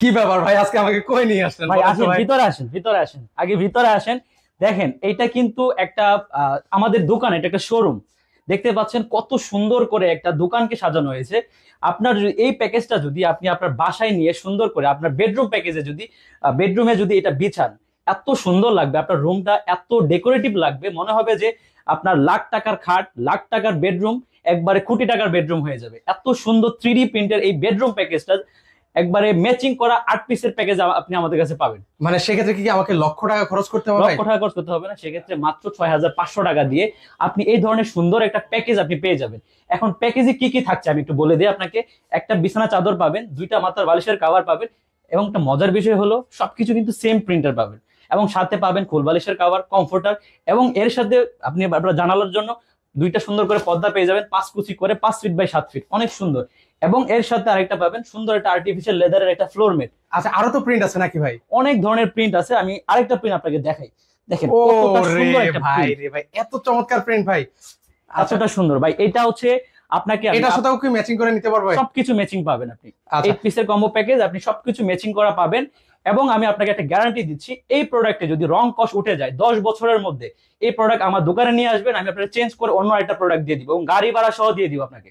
কি ব্যাপার ভাই, আজকে আমাকে কই নিয়ে আসলেন ভাই বলেন তো আসেন, ভাই। ভিতরে আসেন, ভিতরে আসেন, আগে ভিতরে আসেন। দেখেন এটা কিন্তু একটা আমাদের দোকান, এটা একটা শোরুম। দেখতে পাচ্ছেন কত সুন্দর করে একটা দোকানকে সাজানো হয়েছে। আপনার যদি এই প্যাকেজটা যদি আপনি আপনার বাসায় নিয়ে সুন্দর করে আপনার বেডরুম প্যাকেজে যদি বেডরুমে যদি এটা বিছান, এত সুন্দর লাগবে, আপনার রুমটা এত ডেকোরেটিভ লাগবে, মনে হবে যে আপনার লাখ টাকার খাট, লাখ টাকার বেডরুম একবারে কোটি টাকার বেডরুম হয়ে যাবে। এত সুন্দর 3D প্রিন্টের এই বেডরুম প্যাকেজটা একবারে ম্যাচিং করা 8 পিসের প্যাকেজ আপনি আমাদের কাছে পাবেন। মানে সেক্ষেত্রে কি আমাকে লক্ষ টাকা খরচ করতে হবে ভাই? লক্ষ টাকা খরচ করতে হবে না, সেক্ষেত্রে মাত্র 6,500 টাকা দিয়ে আপনি এই ধরনের সুন্দর একটা প্যাকেজ আপনি পেয়ে যাবেন। এখন প্যাকেজে কি কি থাকছে আমি একটু বলে দিই আপনাকে। একটা বিছানা চাদর পাবেন, 2টা মাথার বালিশের কভার পাবেন, এবং একটা মজার বিষয় হলো সবকিছু কিন্তু সেম প্রিন্টার পাবেন, এবং সাথে পাবেন ফুল বালিশের কভার, কমফোর্টার, এবং এর সাথে আপনি আপনার জানালার জন্য 2টা সুন্দর করে পর্দা পেয়ে যাবেন, 5 কুচি করে, 5 ফিট বাই 7 ফিট, অনেক সুন্দর। এবং এর সাথে আরেকটা পাবেন সুন্দর একটা আর্টিফিশিয়াল লেদারের একটা ফ্লোর ম্যাট। আচ্ছা, আরো তো প্রিন্ট আছে নাকি ভাই? অনেক ধরনের প্রিন্ট আছে, আমি আরেকটা প্রিন্ট আপনাকে দেখাই। দেখেন ও কতটা রে সুন্দর একটা ভাই, প্রিন্ট, রে ভাই, এত চমৎকার প্রিন্ট ভাই। আচ্ছা, এতটা সুন্দর ভাই। এটা হচ্ছে আপনাকে এটার সাথেও কি ম্যাচিং করে নিতে পারবো ভাই? সবকিছু ম্যাচিং পাবেন আপনি। আচ্ছা। 8 পিসের কম্বো প্যাকেজ, আপনি সবকিছু ম্যাচিং করা পাবেন। এবং আমি আপনাকে একটা গ্যারান্টি দিচ্ছি, এই প্রোডাক্টে যদি রং কস উঠে যায় 10 বছরের মধ্যে, এই প্রোডাক্ট আমার দোকানে নিয়ে আসবেন, আমি আপনাকে চেঞ্জ করে অন্য একটা প্রোডাক্ট দিয়ে দিব, এবং গাড়ি ভাড়া সহ দিয়ে দিব আপনাকে।